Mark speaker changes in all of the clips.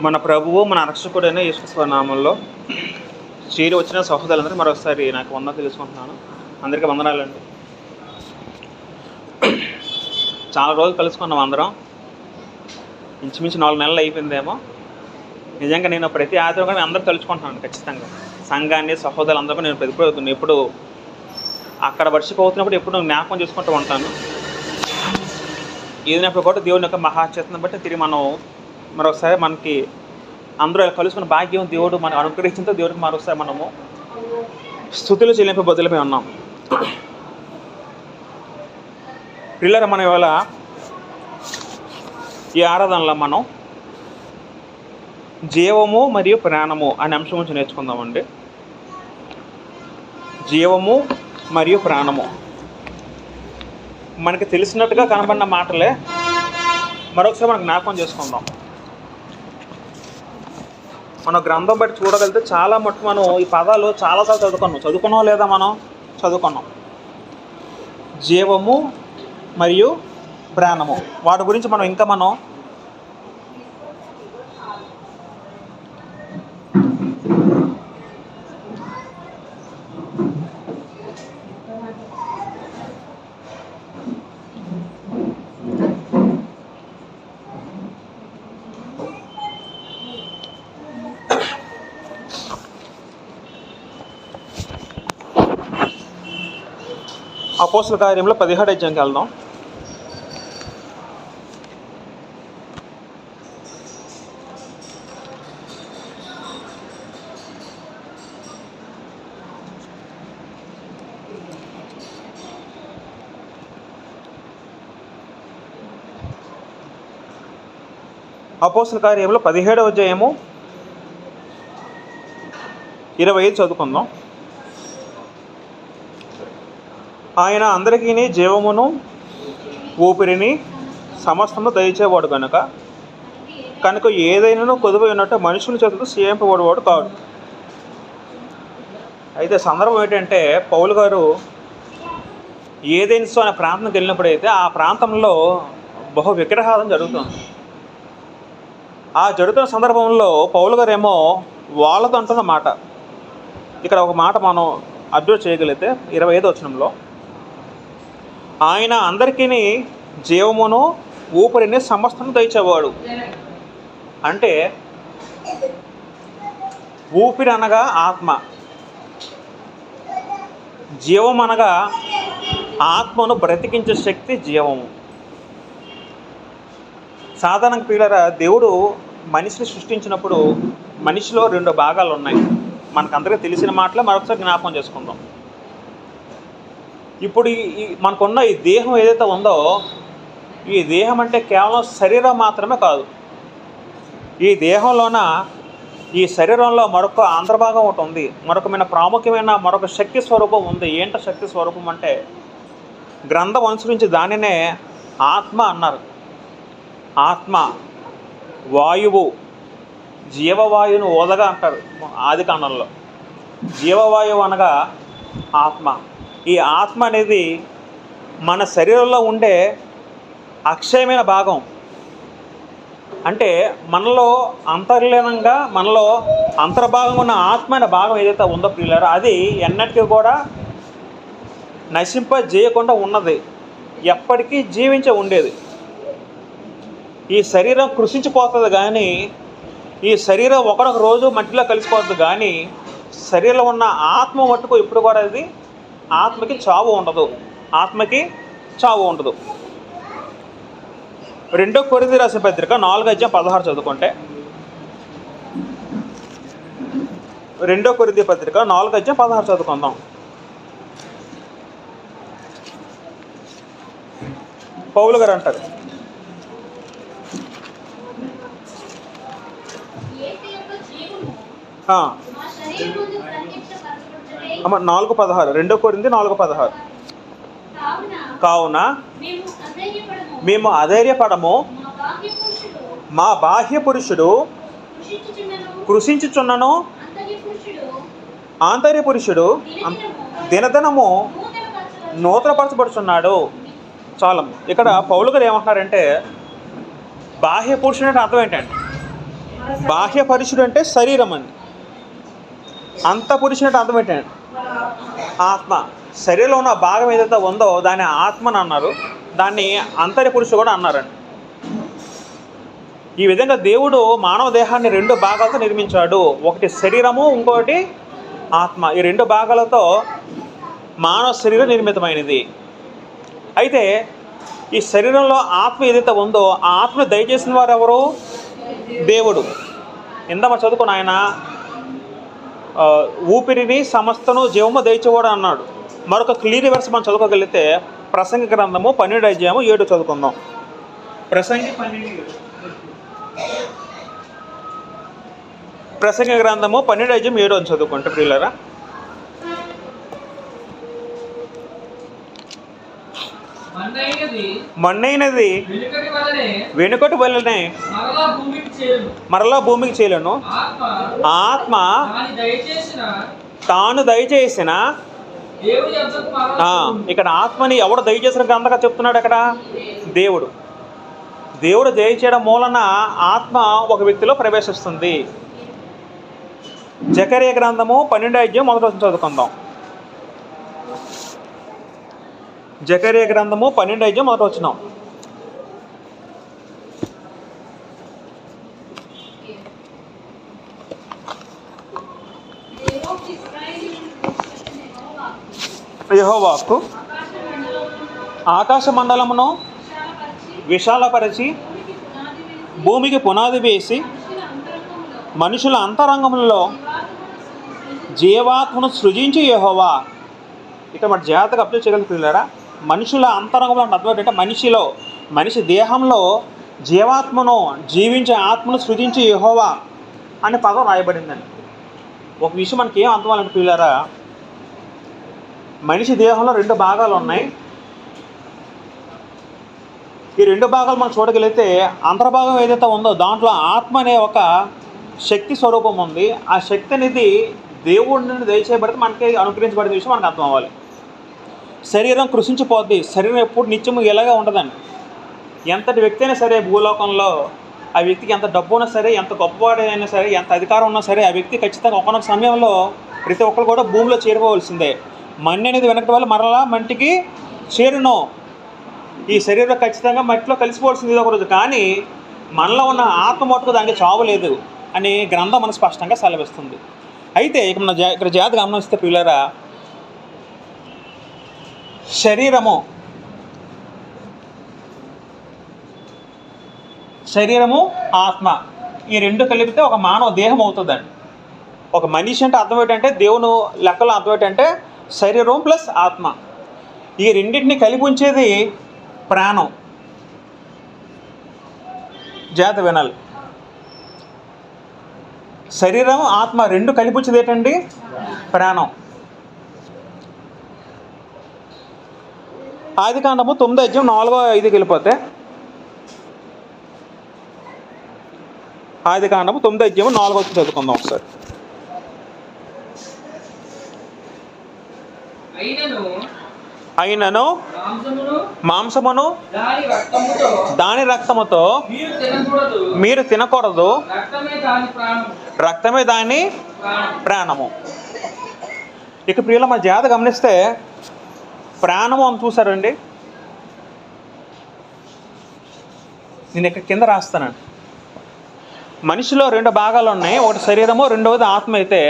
Speaker 1: మన ప్రభువు మన రక్షకుడైన యేసుక్రీస్తు నామంలో చేరి వచ్చిన సహోదరులందరూ మరొకసారి నాకు వందనాలు తెలుసుకుంటున్నాను. అందరికీ వందనాలండి. చాలా రోజులు కలుసుకున్నాం అందరం. ఇంచుమించు 4 నెలలు అయిపోయిందేమో. నిజంగా నేను ప్రతి ఆదివారం అందరూ తలుచుకుంటున్నాను. ఖచ్చితంగా సంఘాన్ని సహోదరులందరూ నేను ఎప్పుడు అక్కడ వర్షిపోతున్నప్పుడు ఎప్పుడు జ్ఞాపకం చేసుకుంటూ ఉంటాను. ఏదైనప్పుడు కూడా దేవుని యొక్క మహాచేతను బట్టి తిరిగి మనం మరొకసారి మనకి అందరూ కలుసుకున్న భాగ్యం దేవుడు మనకు అనుగ్రహించడంతో దేవుడికి మరొకసారి మనము స్తుతులు చెల్లింపు బదులమై ఉన్నాం. పిల్లలు మనం ఇవాళ ఈ ఆరాధనలో మనం జీవము మరియు ప్రాణము అనే అంశం గురించి నేర్చుకుందామండి. జీవము మరియు ప్రాణము మనకి తెలిసినట్టుగా కనబడిన మాటలే మరొకసారి మనం జ్ఞాపకం చేసుకుందాం. మన గ్రంథం బట్టి చూడగలిగితే చాలా మటుకు మనం ఈ పదాలు చాలాసార్లు చదువుకున్నాం లేదా మనం చదువుకున్నాం. జీవము మరియు ప్రాణము వాటి గురించి మనం ఇంకా అపోస్తల కార్యంలో 17వ అధ్యాయంకి వెళ్దాం. అపోస్తల కార్యంలో 17వ అధ్యాయము 25 చదువుకుందాం. ఆయన అందరికీ జీవమును ఊపిరిని సమస్తము దయచేవాడు కనుక ఏదైనా కొదువై ఉన్నట్టు మనుషుల చేతులు చేయింపబడేవాడు కాడు. అయితే సందర్భం ఏంటంటే పౌలు గారు ఏదెన్సు అనే ప్రాంతానికి వెళ్ళినప్పుడు అయితే ఆ ప్రాంతంలో బహు విగ్రహారం జరుగుతుంది. ఆ జరుగుతున్న సందర్భంలో పౌలు గారు ఏమో వాళ్ళతో అంటున్న మాట ఇక్కడ ఒక మాట మనం అబ్జర్వ్ చేయగలిగితే 25వ వచనంలో ఆయన అందరికీ జీవమును ఊపిరిని సమస్తము దయచేవాడు. అంటే ఊపిరి అనగా ఆత్మ, జీవం అనగా ఆత్మను బ్రతికించే శక్తి జీవము. సాధారణంగా పిల్లరా దేవుడు మనిషిని సృష్టించినప్పుడు మనిషిలో 2 భాగాలు ఉన్నాయి. మనకందరికీ తెలిసిన మాటలే మరొకసారి జ్ఞాపకం చేసుకుందాం. ఇప్పుడు మనకున్న ఈ దేహం ఏదైతే ఉందో ఈ దేహం అంటే కేవలం శరీరం మాత్రమే కాదు. ఈ దేహంలోన ఈ శరీరంలో మరొక ఆంతర్భాగం ఒకటి ఉంది, మరొక శక్తి స్వరూపం ఉంది. ఏంటో శక్తి స్వరూపం అంటే గ్రంథం అనుసరించి దానినే ఆత్మ అన్నారు. ఆత్మ, వాయువు, జీవవాయువును ఓదగా అంటారు ఆది కాండంలో. జీవవాయువు అనగా ఆత్మ. ఈ ఆత్మ అనేది మన శరీరంలో ఉండే అక్షయమైన భాగం. అంటే మనలో అంతర్లీనంగా మనలో అంతర్భాగంగా ఉన్న ఆత్మ అనే భాగం ఏదైతే ఉందో ప్రియులారా, అది ఎన్నటికీ కూడా నశింపజేయకుండా ఉన్నది, ఎప్పటికీ జీవించే ఉండేది. ఈ శరీరం కృషించిపోతుంది కానీ ఈ శరీరం ఒకరొక రోజు మట్టిలో కలిసిపోతుంది కానీ శరీరంలో ఉన్న ఆత్మ మట్టుకు ఇప్పుడు కూడా అది ఆత్మకి చావు ఉండదు. 2 కొరింథీ రాసిన పత్రిక 4:16 చదువుకుంటే 2 కొరింథీ పత్రిక 4:16 చదువుకుందాం. పౌలు గారు అంటారు, 4:16 2 కొరింథీ 4:16 కావున మేము అధైర్యపడము, మా బాహ్య పురుషుడు కృషించుచున్నను, ఆంతర్య పురుషుడు దినదినము నూతనపరచబడుచున్నాడు. చాలా ఇక్కడ పౌలు గారు ఏమంటున్నారంటే బాహ్య పురుషుడు అంటే అర్థం ఏంటండి? బాహ్య పురుషుడు అంటే శరీరం అండి. అంత పురుషుడు అంటే అర్థం ఏంటండి? ఆత్మ. శరీరంలో ఉన్న భాగం ఏదైతే ఉందో దాన్ని ఆత్మని అన్నారు, దాన్ని అంతర్య పురుషుడు కూడా అన్నారండి. ఈ విధంగా దేవుడు మానవ దేహాన్ని 2 భాగాలతో నిర్మించాడు. ఒకటి శరీరము, ఇంకొకటి ఆత్మ. ఈ 2 భాగాలతో మానవ శరీరం నిర్మితమైనది. అయితే ఈ శరీరంలో ఆత్మ ఏదైతే ఉందో ఆ ఆత్మను దయచేసిన వారు ఎవరు? దేవుడు. ఇందాక చదువుకుని ఆయన ఊపిరిని సమస్తను జీవము దయచేవాడు అన్నాడు. మరొక క్లియర్ వెర్స్ మనం చదువుకోగలిగితే ప్రసంగి గ్రంథము 12:7 చదువుకుందాం. ప్రసంగి గ్రంథము 12:7 చదువుకుంటే ప్రియులారా, మన్నైనది వెనుకటి వలనే మరలా భూమికి చేలను. ఆత్మ తాను దయచేసిన, ఇక్కడ ఆత్మని ఎవడు దయచేసిన గ్రంథంగా చెప్తున్నాడు? అక్కడ దేవుడు. దేవుడు దయచేయడం మూలన ఆత్మ ఒక వ్యక్తిలో ప్రవేశిస్తుంది. జకరియా గ్రంథము 12:1 చదువుకుందాం. జకరియా గ్రంథము 12:1. యెహోవాకు ఆకాశ మండలమును విశాలపరిచి భూమికి పునాది వేసి మనుషుల అంతరంగములలో జీవాత్మను సృజించి యెహోవా. ఇక మన జాగ్రత్తగా అప్డేట్ చేయగలుగుతున్నారా? మనుషుల అంతరంగంలో అంటే అర్థం ఏంటంటే మనిషి దేహంలో జీవాత్మను, జీవించే ఆత్మను సృజించి యెహోవా అనే పదం రాయబడిందండి. ఒక విషయం మనకి ఏం అర్థం అవ్వాలంటే పిల్లరా, మనిషి దేహంలో 2 భాగాలు ఉన్నాయి. ఈ 2 భాగాలు మనం చూడగలిగితే అంతర్భాగం ఏదైతే ఉందో దాంట్లో ఆత్మ అనే ఒక శక్తి స్వరూపం ఉంది. ఆ శక్తి అనేది దేవుడి నుండి దయచేయబడితే మనకి అనుగ్రహించబడిన విషయం మనకు అర్థం అవ్వాలి. శరీరం కృషించిపోద్ది. శరీరం ఎప్పుడు నిత్యము ఎలాగా ఉండదండి. ఎంతటి వ్యక్తి అయినా సరే భూలోకంలో ఆ వ్యక్తికి ఎంత డబ్బు ఉన్నా సరే, ఎంత గొప్పవాడైనా సరే, ఎంత అధికారం ఉన్నా సరే, ఆ వ్యక్తి ఖచ్చితంగా ఒకనొక సమయంలో ప్రతి ఒక్కరు కూడా భూమిలో చేరుకోవాల్సిందే. మన్ని అనేది వెనకటి వల్ల మరలా మంటికి చేరును. ఈ శరీరం ఖచ్చితంగా మట్టిలో కలిసిపోవాల్సింది ఒకరోజు. కానీ మనలో ఉన్న ఆత్మ మట్టుకు దానికి చావు లేదు అని గ్రంథం మనకు స్పష్టంగా సెలవిస్తుంది. అయితే ఇక్కడ జాగ్రత్తగా గమనిస్తే పిల్లరా, శరీరము ఆత్మ ఈ 2 కలిపితే ఒక మానవ దేహం అవుతుందండి. ఒక మనిషి అంటే అర్థం ఏంటంటే, దేవుని లెక్కలో అర్థం ఏంటంటే శరీరం ప్లస్ ఆత్మ. ఈ రెండింటిని కలిపి ఉంచేది ప్రాణం. జాగ్రత్త వినాలి. శరీరం ఆత్మ 2 కలిపి ఉంచేది ఏంటండి? ప్రాణం. ఆదికాండము 9:4-5 వెళ్ళిపోతే, ఆదికాండము 9:4 చదువుకుందాం ఒకసారి. అయినను మాంసమును దాని రక్తముతో మీరు తినకూడదు, రక్తమే దాని ప్రాణము. ఇక ప్రియుల మన జాగ్రత్త గమనిస్తే ప్రాణము అని చూసారండి. నేను ఇక్కడ కింద రాస్తానండి. మనిషిలో 2 భాగాలు ఉన్నాయి. ఒకటి శరీరము, రెండవది ఆత్మ. అయితే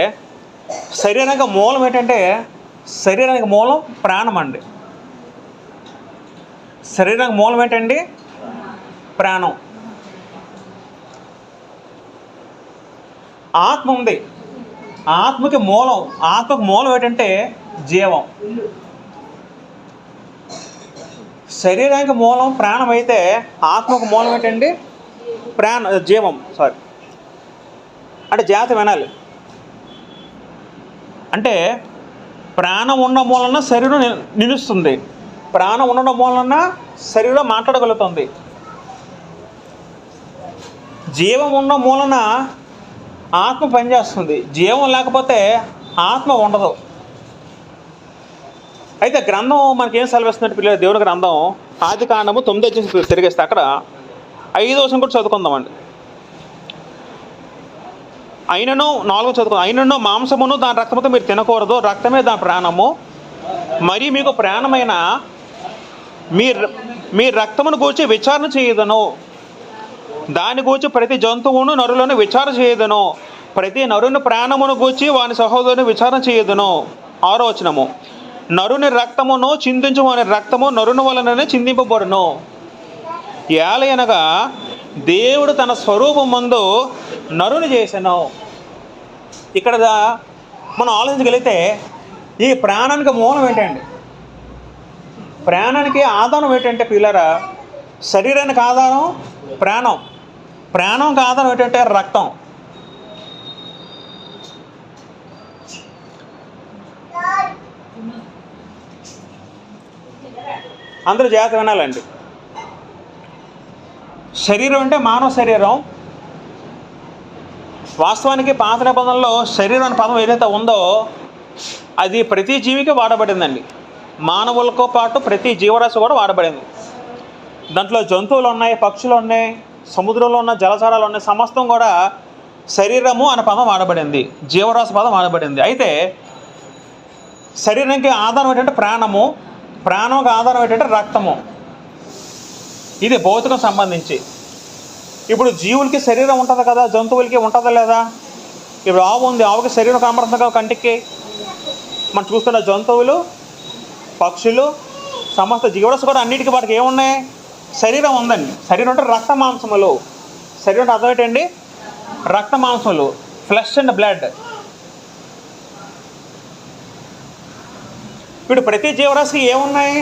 Speaker 1: శరీరానికి మూలం ఏంటంటే, శరీరానికి మూలం ప్రాణం అండి. శరీరానికి మూలం ఏంటండి? ప్రాణం. ఆత్మ ఉంది. ఆత్మకు మూలం ఏంటంటే జీవం. శరీరానికి మూలం ప్రాణం అయితే ఆత్మకు మూలం ఏంటండి? జీవం. అంటే జాగ్రత్త వినాలి. అంటే ప్రాణం ఉన్న మూలన శరీరం నిలుస్తుంది. ప్రాణం ఉండడం మూలన శరీరం మాట్లాడగలుగుతుంది. జీవం ఉన్న మూలన ఆత్మ పనిచేస్తుంది. జీవం లేకపోతే ఆత్మ ఉండదు. అయితే గ్రంథం మనకేం సెలవిస్తున్నట్టు పిల్లలు, దేవుని గ్రంథం ఆదికాండము 9 తిరిగేస్తే అక్కడ 5వ వచనం కూడా చదువుకుందామండి. అయినను 4వ చదువుకుందాం. అయినను మాంసమును దాని రక్తముతో మీరు తినకూడదు, రక్తమే దాని ప్రాణము. మరి మీకు ప్రాణమైన మీ రక్తమును గూర్చి విచారణ చేయదను. దాని గూర్చి ప్రతి జంతువును నరులను విచారణ చేయదను. ప్రతి నరుని ప్రాణమును గూర్చి వాని సహోదరుని విచారణ చేయదును. 6వ వచనము. నరుని రక్తమును చిందించు వాని రక్తము నరుని వలననే చిందింపబడును. ఏలయనగా దేవుడు తన స్వరూపమందు నరుని చేసెను. ఇక్కడ మనం ఆలోచించగలిగితే ఈ ప్రాణానికి మూలం ఏంటండి? ప్రాణానికి ఆధారం ఏంటంటే పిల్లరా, శరీరానికి ఆధారం ప్రాణం, ప్రాణంకి ఆధారం ఏంటంటే రక్తం. అందరూ జాగ్రత్త వినాలండి. శరీరం అంటే మానవ శరీరం. వాస్తవానికి పాత నిబంధనలో శరీరం అనే పదం ఏదైతే ఉందో అది ప్రతి జీవికి వాడబడిందండి. మానవులతో పాటు ప్రతి జీవరాశి కూడా వాడబడింది. దాంట్లో జంతువులు ఉన్నాయి, పక్షులు ఉన్నాయి, సముద్రంలో ఉన్న జలచరాలు ఉన్నాయి. సమస్తం కూడా శరీరము అనే పదం వాడబడింది, జీవరాశి పదం వాడబడింది. అయితే శరీరానికి ఆధారం ఏంటంటే ప్రాణము, ప్రాణంకి ఆధారం ఏంటంటే రక్తము. ఇది భౌతికం సంబంధించి. ఇప్పుడు జీవులకి శరీరం ఉంటుంది కదా, జంతువులకి ఉంటుందా లేదా? ఇప్పుడు ఆవు ఉంది, ఆవుకి శరీరం కనబడుతుంది కదా కంటికి. మనం చూస్తున్న జంతువులు, పక్షులు, సమస్త జీవరాశి కూడా అన్నిటికీ వాటికి ఏమున్నాయి? శరీరం ఉందండి. శరీరం అంటే రక్త మాంసములు. శరీరం అంటే అర్థం ఏంటండి? రక్త మాంసములు, ఫ్లెష్ అండ్ బ్లడ్. ఇప్పుడు ప్రతి జీవరాశికి ఏమున్నాయి?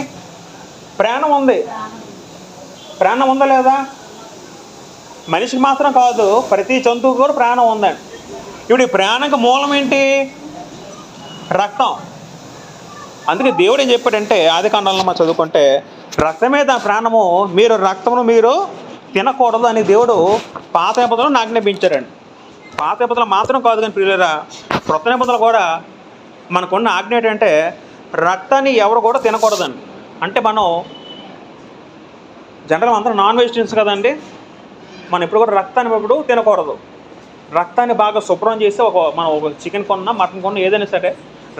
Speaker 1: ప్రాణం ఉంది. ప్రాణం ఉందా లేదా? మనిషికి మాత్రం కాదు, ప్రతి జంతువుకి కూడా ప్రాణం ఉందండి. ఇప్పుడు ఈ ప్రాణానికి మూలం ఏంటి? రక్తం. అందుకే దేవుడు ఏం చెప్పాడంటే ఆదికాండంలో మనం చదువుకుంటే, రక్తమే దాని ప్రాణము, మీరు రక్తమును మీరు తినకూడదు అని దేవుడు పాత నిబంధనలు ఆజ్ఞాపించారండి. పాత నిబంధనలు మాత్రం కాదు కానీ ప్రియులారా, క్రొత్త నిబంధనలు కూడా మనకున్న ఆజ్ఞ ఏంటంటే రక్తాన్ని ఎవరు కూడా తినకూడదండి. అంటే మనం జనరల్ అందరూ నాన్ వెజిటేరియన్స్ కదండి, మనం ఎప్పుడు కూడా రక్తాన్ని ఎప్పుడు తినకూడదు. రక్తాన్ని బాగా శుభ్రం చేసి మనం ఒక చికెన్ కొన్నా, మటన్ కొన్నా, ఏదైనా సరే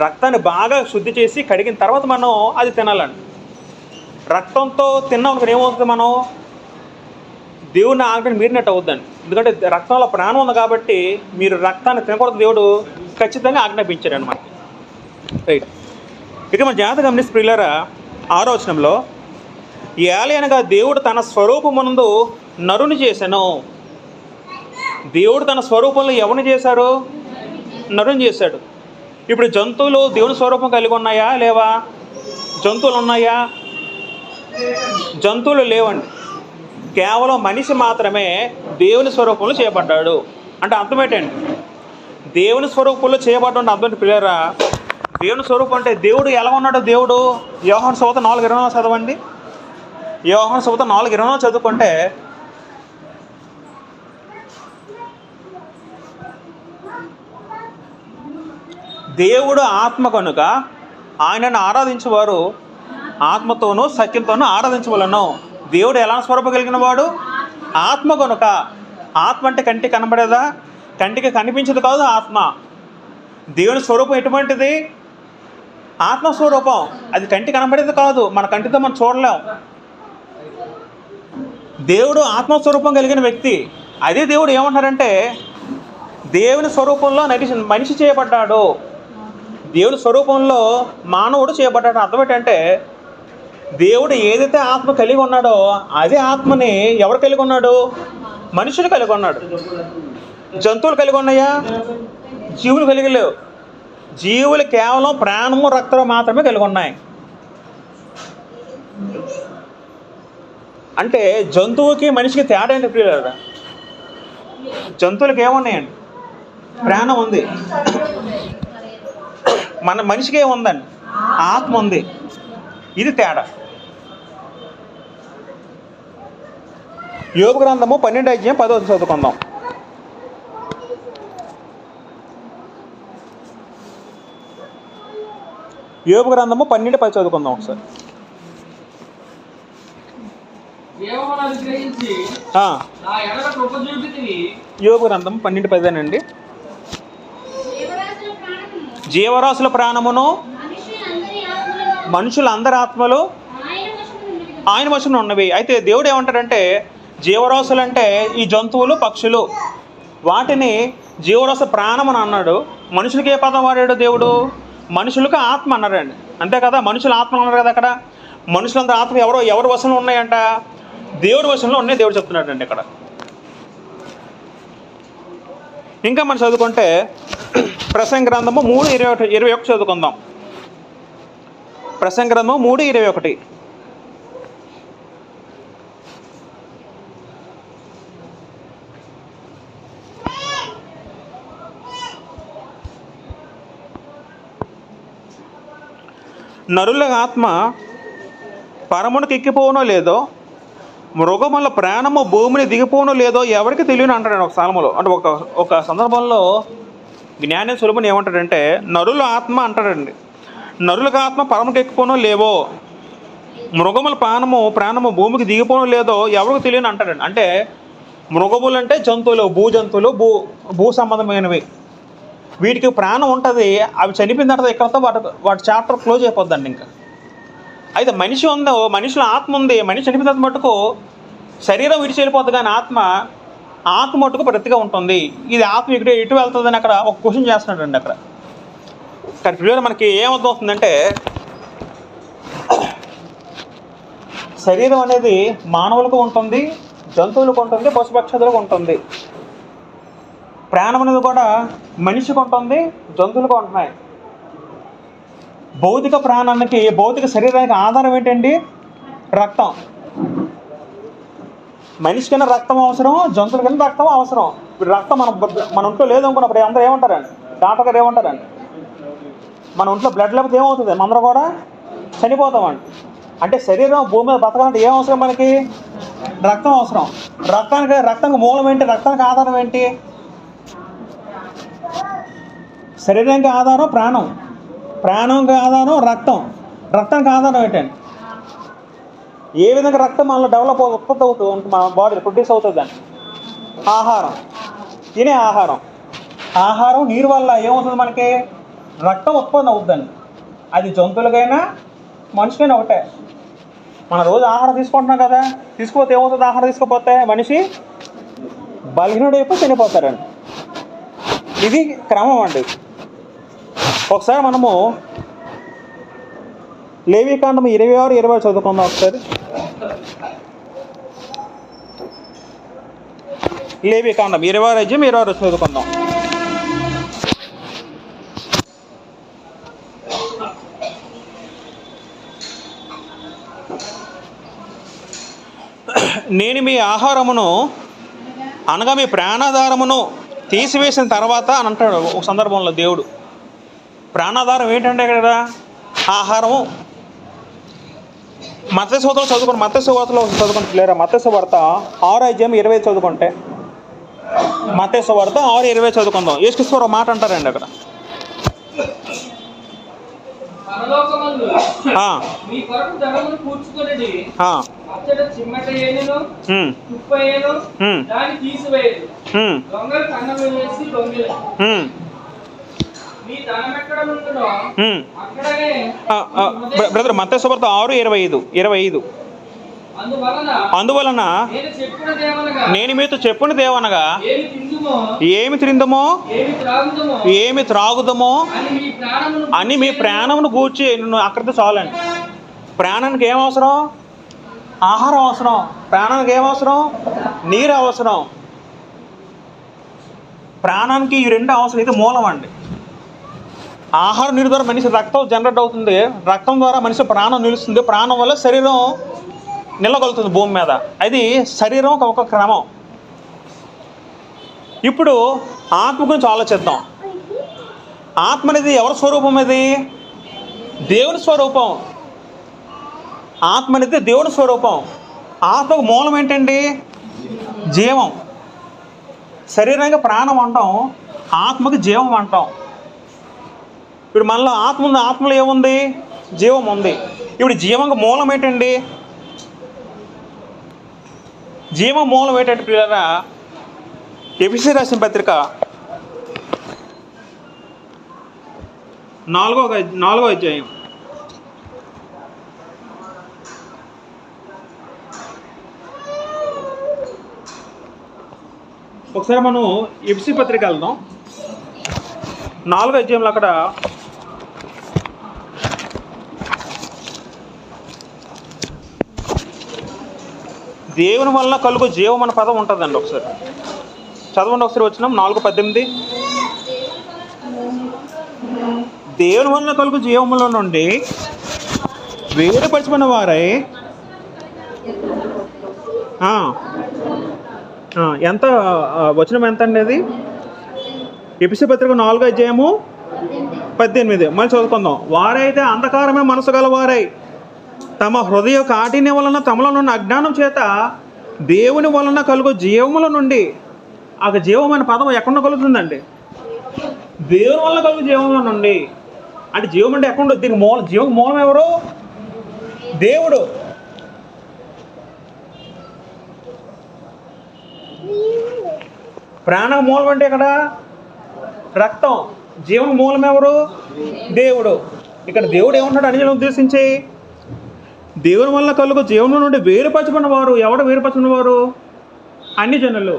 Speaker 1: రక్తాన్ని బాగా శుద్ధి చేసి కడిగిన తర్వాత మనం అది తినాలండి. రక్తంతో తిన్నాం అనుకుని ఏమవుతుంది? మనం దేవుడిని ఆజ్ఞని మీరినట్టు అవుద్దండి. ఎందుకంటే రక్తంలో ప్రాణం ఉంది కాబట్టి మీరు రక్తాన్ని తినకూడదు దేవుడు ఖచ్చితంగా ఆజ్ఞాపించాడు అనమాట. రైట్. ఇక మన జాగ్రత్త గమనిస్తే ప్రియులారా, 6వ వచనంలో ఏలయనగా దేవుడు తన స్వరూపమునందు నరుని చేశాను. దేవుడు తన స్వరూపంలో ఎవరిని చేశారు? నరుని చేశాడు. ఇప్పుడు జంతువులు దేవుని స్వరూపం కలిగి ఉన్నాయా లేవా? జంతువులు ఉన్నాయా? జంతువులు లేవండి. కేవలం మనిషి మాత్రమే దేవుని స్వరూపంలో చేయబడ్డాడు. అంటే అర్థం ఏంటండి? దేవుని స్వరూపంలో చేయబడ్డా అర్థం పిల్లరా. దేవుని స్వరూపం అంటే దేవుడు ఎలా ఉన్నాడో దేవుడు యోహాను సువార్త 4:20 చదవండి. యోహాను సువార్త 4:20 చదువుకుంటే, దేవుడు ఆత్మ కనుక ఆయనను ఆరాధించేవారు ఆత్మతోనూ సత్యంతోనూ ఆరాధించవలను. దేవుడు ఎలా స్వరూపం కలిగిన వాడు? ఆత్మ కనుక. ఆత్మ అంటే కంటికి కనబడేదా? కంటికి కనిపించదు కాదు ఆత్మ. దేవుని స్వరూపం ఎటువంటిది? ఆత్మస్వరూపం. అది కంటికి కనబడేది కాదు, మన కంటితో మనం చూడలేం. దేవుడు ఆత్మస్వరూపం కలిగిన వ్యక్తి. అదే దేవుడు ఏమంటారంటే దేవుని స్వరూపంలో మనిషి చేయబడ్డాడు, దేవుని స్వరూపంలో మానవుడు చేయబడ్డాడు. అర్థం ఏంటంటే దేవుడు ఏదైతే ఆత్మ కలిగి ఉన్నాడో అదే ఆత్మని ఎవరు కలిగి ఉన్నాడు? మనుషులు కలిగి ఉన్నాడు. జంతువులు కలిగి ఉన్నాయా? జీవులు కలిగి లేవు. జీవులు కేవలం ప్రాణము, రక్తం మాత్రమే కలిగి ఉన్నాయి. అంటే జంతువుకి మనిషికి తేడా ఏంటి ప్రియులారా? జంతువులకి ఏమున్నాయండి? ప్రాణం ఉంది. మనిషికి ఏముందండి? ఆత్మ ఉంది. ఇది తేడా. యోబు గ్రంథము 12:10 చదువుకుందాం. యోబు గ్రంథము 12:10 చదువుకుందాం ఒకసారి. యోబు గ్రంథం 12:10 అండి. జీవరాశుల ప్రాణమును మనుషులందరి ఆత్మలు ఆయన వశంలో ఉన్నవి. అయితే దేవుడు ఏమంటాడంటే, జీవరాశులు అంటే ఈ జంతువులు, పక్షులు, వాటిని జీవరాశి ప్రాణం అని అన్నాడు. మనుషులకి ఏ పదం వాడాడు దేవుడు? మనుషులకు ఆత్మ అన్నారండి, అంతే కదా. మనుషుల ఆత్మ అన్నారు కదా. అక్కడ మనుషులందరూ ఆత్మ ఎవరి వశంలో ఉన్నాయంట? దేవుడి వశంలో ఉన్నాయి దేవుడు చెప్తున్నాడు అండి ఇక్కడ. ఇంకా మనం చదువుకుంటే ప్రసంగి గ్రంథము 3:21 చదువుకుందాం. ప్రసంగి గ్రంథము 3:21. నరుల ఆత్మ పరమునికి ఎక్కిపోవనో లేదో, మృగముల ప్రాణము భూమిని దిగిపోవనో లేదో ఎవరికి తెలియని అంటాడు ఒక సాలములో. అంటే ఒక సందర్భంలో జ్ఞాని సులభని ఏమంటాడంటే, నరుల ఆత్మ అంటాడండి. నరులకు ఆత్మ పరముకి ఎక్కిపోనో లేవో, మృగముల ప్రాణము భూమికి దిగిపోనో లేదో ఎవరికి తెలియని అంటాడండి. అంటే మృగములు అంటే జంతువులు, భూజంతువులు, భూ సంబంధమైనవి. వీటికి ప్రాణం ఉంటుంది. అవి చనిపోయిన తర్వాత ఎక్కడితో వాటి చాప్టర్ క్లోజ్ అయిపోద్దండి ఇంకా. అయితే మనిషి ఉందో, మనిషిలో ఆత్మ ఉంది. మనిషి చనిపోయిన తర్వాత మటుకు శరీరం విడిచి వెళ్ళిపోతుంది, కానీ ఆత్మ మటుకు బ్రతిగా ఉంటుంది. ఇది ఆత్మ ఇక్కడ ఎటు వెళ్తుందని అక్కడ ఒక క్వశ్చన్ చేస్తున్నాడండి అక్కడ. కానీ పిల్లలు మనకి ఏమవుతుందంటే, శరీరం అనేది మానవులకు ఉంటుంది, జంతువులకు ఉంటుంది, పశుపక్షులకు ఉంటుంది. ప్రాణం అనేది కూడా మనిషికి ఉంటుంది, జంతువులకు ఉంటున్నాయి. భౌతిక ప్రాణానికి, భౌతిక శరీరానికి ఆధారం ఏంటండి? రక్తం. మనిషికైనా రక్తం అవసరం, జంతువులకైనా రక్తం అవసరం. ఇప్పుడు రక్తం మన ఒంట్లో లేదనుకున్నప్పుడు అందరూ ఏమంటారండి? డాక్టర్ గారు ఏమంటారండి? మన ఒంట్లో బ్లడ్ లేకపోతే ఏమవుతుంది? మనందరూ కూడా చనిపోతామండి. అంటే శరీరం భూమి మీద బతకాలంటే ఏం అవసరం? మనకి రక్తం అవసరం. రక్తానికి మూలం ఏంటి? రక్తానికి ఆధారం ఏంటి? శరీరానికి ఆధారం ప్రాణం, ప్రాణంకి ఆధారం రక్తం, రక్తానికి ఆధారం ఏంటండి? ఏ విధంగా రక్తం మనలో ఉత్పత్తి అవుతుంది, మన బాడీలో ప్రొడ్యూస్ అవుతుందండి? ఆహారం. తినే ఆహారం నీరు వల్ల ఏమవుతుంది? మనకి రక్తం ఉత్పత్తి అవుతుందండి. అది జంతువులకైనా మనిషికైనా ఒకటే. మనం రోజు ఆహారం తీసుకుంటున్నాం కదా, తీసుకోపోతే ఏమవుతుంది? ఆహారం తీసుకోపోతే మనిషి బలహీనుడైపోయి చనిపోతారండి. ఇది క్రమం అండి. ఒకసారి మనము లేవికాండం 26-20 చదువుకుందాం. ఒకసారి లేవికాండం 26 చదువుకుందాం. నేను మీ ఆహారమును అనగా మీ ప్రాణాధారమును తీసివేసిన తర్వాత అని అంటాడు ఒక సందర్భంలో దేవుడు. ప్రాణాధారం ఏంటంటే కదా ఆహారము. మత్తయి సువార్తలో చదువుకోండి, లేరా మత్తయి సువార్త 6:20 చదువుకుంటే, మత్తయి సువార్త 6:20 చదువుకుందాం. యేసుక్రీస్తు మాట అంటారండి అక్కడ, బ్రదర్ మత్తయి సువార్త 6:25. అందువలన నేను మీతో చెప్పున్నదేమనగా, ఏమి తిందుమో ఏమి త్రాగుదమో అని మీ ప్రాణమును గూర్చి అక్కడితో చాలండి. ప్రాణానికి ఏం అవసరం? ఆహారం అవసరం. ప్రాణానికి ఏం అవసరం? నీరు అవసరం. ప్రాణానికి ఈ రెండు అవసరం. ఇది మూలం అండి. ఆహారం, నీరు ద్వారా మనిషి రక్తం జనరేట్ అవుతుంది. రక్తం ద్వారా మనిషి ప్రాణం నిలుస్తుంది. ప్రాణం వల్ల శరీరం నిలగలుగుతుంది భూమి మీద. అది శరీరం ఒక క్రమం. ఇప్పుడు ఆత్మ గురించి ఆలోచిద్దాం. ఆత్మ అనేది ఎవరి స్వరూపం? ఇది దేవుని స్వరూపం. ఆత్మ అనేది దేవుని స్వరూపం. ఆత్మకు మూలం ఏంటండి? జీవం. శరీరానికి ప్రాణం అంటాం, ఆత్మకి జీవం అంటాం. ఇప్పుడు మనలో ఆత్మ ఉంది, ఆత్మలో ఏముంది? జీవం ఉంది. ఇప్పుడు జీవంకి మూలం ఏంటండి? జీవ మూలం ఏంటంటే ప్రియులారా, ఎఫెసీ రాసిన పత్రిక 4వ అధ్యాయం. ఒకసారి మనం ఎఫెసీ పత్రిక వెళ్దాం. 4వ అధ్యాయంలో అక్కడ దేవుని వలన కలుగు జీవం అనే పదం ఉంటుందండి. ఒకసారి చదవండి, ఒకసారి వచ్చినాం 4:18. దేవుని వలన కలుగు జీవముల నుండి వేరుపరచబడిన వారై ఎంత వచనం ఎంత అండి అది? ఎఫెసీ పత్రిక 4వ అధ్యాయము 18. మళ్ళీ చదువుకుందాం. వారైతే అంధకారమే మనసు గలవారై తమ హృదయ కాఠిన్యం వలన తమలో ఉన్న అజ్ఞానం చేత దేవుని వలన కలుగు జీవముల నుండి, ఆ జీవం అనే పదం ఎక్కడ కలుగుతుందండి? దేవుని వలన కలుగు జీవముల నుండి. అంటే జీవం అంటే ఎక్కడ? దీనికి మూలం, జీవం మూలం ఎవరు? దేవుడు. ప్రాణ మూలం అంటే ఇక్కడ రక్తం. జీవన మూలం ఎవరు? దేవుడు. ఇక్కడ దేవుడు ఏమంటాడు అన్యులను ఉద్దేశించి? దేవుని వల్ల కలుగు జీవనం నుండి వేరుపరచబడిన వారు. ఎవరు వేరుపరచబడిన వారు? అన్ని జనులు.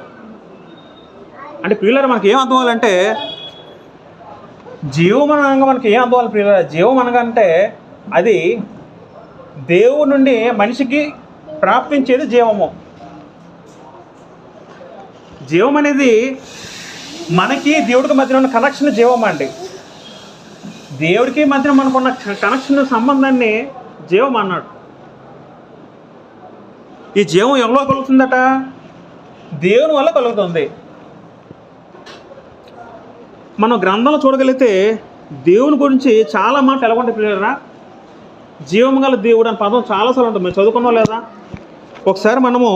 Speaker 1: అంటే ప్రియులారా, మనకి ఏం అర్థం అవ్వాలంటే, జీవం అనగా మనకి ఏం అర్థం అవ్వాలి ప్రియులారా? జీవం అనగంటే అది దేవుడి నుండి మనిషికి ప్రాప్తించేది జీవము. జీవం అనేది మనకి దేవుడికి మధ్యన ఉన్న కనెక్షన్ జీవం అండి. దేవుడికి మధ్యన మనకున్న కనెక్షన్, సంబంధాన్ని జీవం అన్నాడు. ఈ జీవం ఎవరిలో కలుగుతుందట? దేవుని వల్ల కలుగుతుంది. మనం గ్రంథంలో చూడగలిగితే దేవుని గురించి చాలా మాటలు ఎలా ఉంటాయి పిల్లరా? జీవం గల దేవుడు అనే పదం చాలాసార్లు ఉంటుంది. మేము చదువుకున్నాం లేదా? ఒకసారి మనము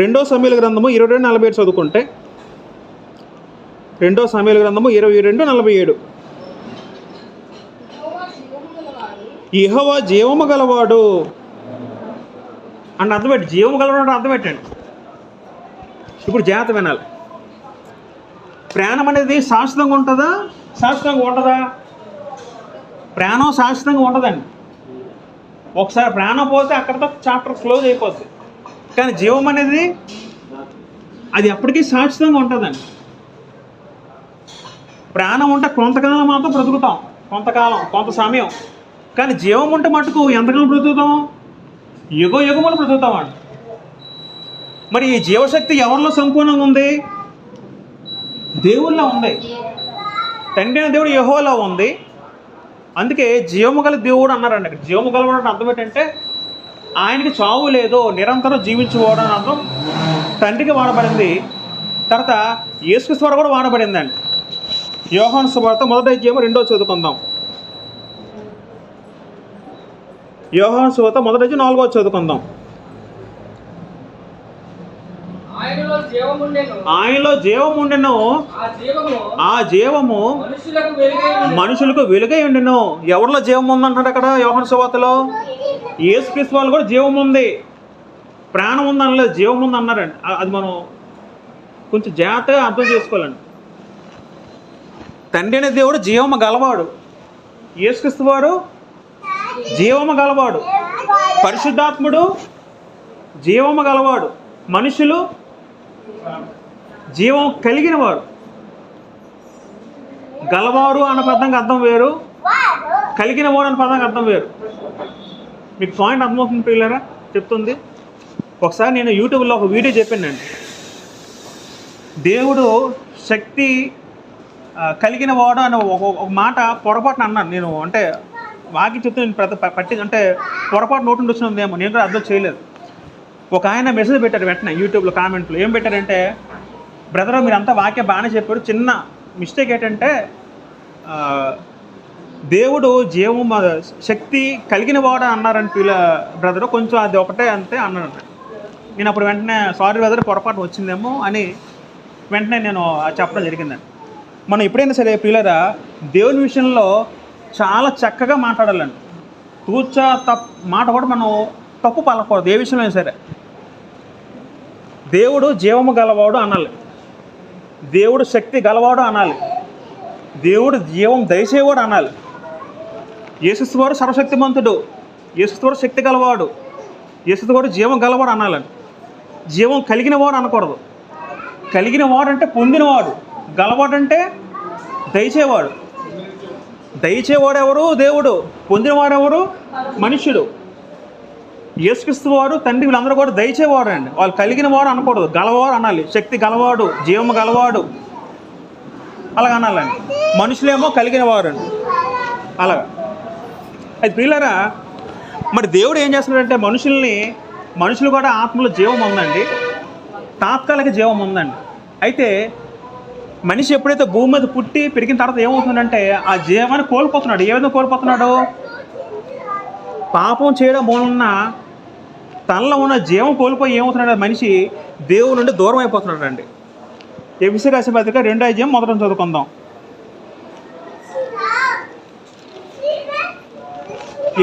Speaker 1: 2 సమూయేలు గ్రంథము 22:47 చదువుకుంటే, 2 సమూయేలు గ్రంథము 22:47. యెహోవా జీవము గలవాడు అని అర్థం పెట్టి, జీవము గలవాడు అర్థం పెట్టండి. ఇప్పుడు జాగ్రత్త వినాలి. ప్రాణం అనేది శాశ్వతంగా ఉంటుందా? శాశ్వతంగా ఉండదా? ప్రాణం శాశ్వతంగా ఉండదండి. ఒకసారి ప్రాణం పోతే అక్కడితో చాప్టర్ క్లోజ్ అయిపోద్ది. కానీ జీవం అనేది అది ఎప్పటికీ శాశ్వతంగా ఉంటుందండి. ప్రాణం ఉంటే కొంతకాలం మాత్రం బ్రతుకుతాం, కొంతకాలం, కొంత సమయం. కానీ జీవం ఉంటే మటుకు ఎంతకాలం బ్రతుకుతాం? యుగములు బ్రతుకుతామండి. మరి ఈ జీవశక్తి ఎవరిలో సంపూర్ణంగా ఉంది? దేవుళ్ళో ఉంది. తండ్రి అయిన దేవుడు యెహోవాలో ఉంది. అందుకే జీవము గల దేవుడు అన్నారండి. ఇక్కడ జీవము గలవాడు అర్థం ఏంటంటే ఆయనకి చావు లేదు, నిరంతరం జీవించుకోవడం అని అర్థం. తండ్రికి వాడబడింది. తర్వాత యేసుక్రీస్తు వారు కూడా వాడబడిందండి. యోహాను సువార్త 1వ అధ్యాయం 2వ చదువుకుందాం. యోహాను సువార్త 1వ అధ్యాయం 4వ చదువుకుందాం. ఆయనలో జీవం ఉండెను, ఆ జీవము మనుషులకు వెలుగై ఉండెను. ఎవరిలో జీవం ఉందంటాడు అక్కడ యోహాను సువార్తలో? యేసుక్రీస్తు వాళ్ళు కూడా జీవం ఉంది, ప్రాణం ఉంది అనలేదు, జీవం ఉంది అన్నారండి. అది మనం కొంచెం జాగ్రత్తగా అర్థం చేసుకోవాలండి. తండ్రి అనే దేవుడు జీవము గలవాడు, యేసుక్రీస్తు వారు జీవము గలవాడు, పరిశుద్ధాత్ముడు జీవము గలవాడు, మనుషులు జీవం కలిగిన వారు. గలవారు అన్న పదంగా అర్థం వేరు, కలిగిన వాడు అన్న పదంగా అర్థం వేరు. మీకు పాయింట్ అర్థమవుతుంది పిల్లరా? చెప్తుంది. ఒకసారి నేను యూట్యూబ్లో ఒక వీడియో చెప్పానండి. దేవుడు శక్తి కలిగిన వాడు అని ఒక మాట పొరపాటున అన్నాను నేను. అంటే వాకి చెప్తే నేను పట్టి అంటే పొరపాటు నోటు నుండి వచ్చినదేమో, నేను కూడా అర్థం చేయలేదు. ఒక ఆయన మెసేజ్ పెట్టారు వెంటనే యూట్యూబ్లో కామెంట్లు. ఏం పెట్టారంటే, బ్రదర్ మీరంతా వాక్యం బాగానే చెప్పారు, చిన్న మిస్టేక్ ఏంటంటే దేవుడు జీవం శక్తి కలిగిన వాడు అన్నారంటే బ్రదరు, కొంచెం అది ఒకటే అంతే అన్నారంట. నేను అప్పుడు వెంటనే సారీ బ్రదర్ పొరపాటు వచ్చిందేమో అని వెంటనే నేను చెప్పడం జరిగిందండి. మనం ఎప్పుడైనా సరే పిల్లరా దేవుని విషయంలో చాలా చక్కగా మాట్లాడాలండి. మాట కూడా మనం తప్పు పలకూడదు ఏ విషయంలో అయినా సరే. దేవుడు జీవము గలవాడు అనాలి, దేవుడు శక్తి గలవాడు అనాలి, దేవుడు జీవం దయచేవాడు అనాలి. యేసువారు సర్వశక్తిమంతుడు, యేసువారు శక్తి గలవాడు, యేసువారు జీవం గలవాడు అనాలని. జీవం కలిగిన వాడు అనకూడదు. కలిగిన వాడు అంటే పొందినవాడు, గలవాడు అంటే దయచేవాడు. దయచేవాడు ఎవరు? దేవుడు. పొందినవాడు ఎవరు? మనుష్యుడు. యేసుక్రీస్తు వారు తండ్రి వీళ్ళందరూ కూడా దయచేవాడు అండి. వాళ్ళు కలిగిన వాడు అనకూడదు, గలవాడు అనాలి. శక్తి గలవాడు, జీవము గలవాడు అలాగ అనాలండి. మనుషులేమో కలిగిన వారు అండి అలాగా. అది ప్రియులారా, మరి దేవుడు ఏం చేస్తున్నాడంటే మనుషులు కూడా ఆత్మలో జీవం ఉందండి, తాత్కాలిక జీవం ఉందండి. అయితే మనిషి ఎప్పుడైతే భూమి మీద పుట్టి పెరిగిన తర్వాత ఏమవుతుందంటే ఆ జీవాన్ని కోల్పోతున్నాడు. ఏ విధంగా కోల్పోతున్నాడు? పాపం చేయడం మూలన తనలో ఉన్న జీవం కోల్పోయి ఏమవుతున్నాడు? మనిషి దేవుడి నుండి దూరం అయిపోతున్నాడు అండి. ఎఫెసీ రాసిన పత్రిక 2వ అధ్యాయం మొదట చదువుకుందాం.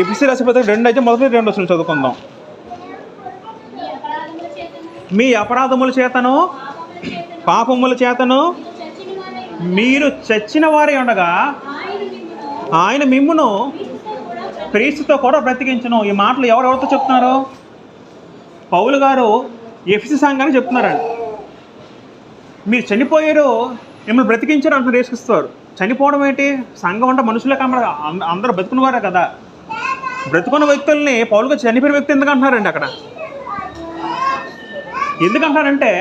Speaker 1: ఎఫెసీ రాసిన పత్రిక 2వ అధ్యాయం 1-2 వచనాలు చదువుకుందాం. మీ అపరాధముల చేతను పాపముల చేతను మీరు చచ్చిన వారే ఉండగా ఆయన మిమ్మును క్రీస్తుతో కూడా బ్రతికించును. ఈ మాటలు ఎవరెవరితో చెప్తున్నారు? పౌలు గారు ఎఫెసీ సంఘానికి చెప్తున్నారండి. మీరు చనిపోయారు, మిమ్మల్ని బ్రతికించారు అంటున్నారు యేసుక్రీస్తు. చనిపోవడం ఏంటి? సంఘం అంటే మనుషులే కనబడ, అందరూ బ్రతుకున్నవారే కదా. బ్రతుకున్న వ్యక్తుల్ని పౌలు గారు చనిపోయిన వ్యక్తి ఎందుకు అంటున్నారండి అక్కడ? ఎందుకంటారంటే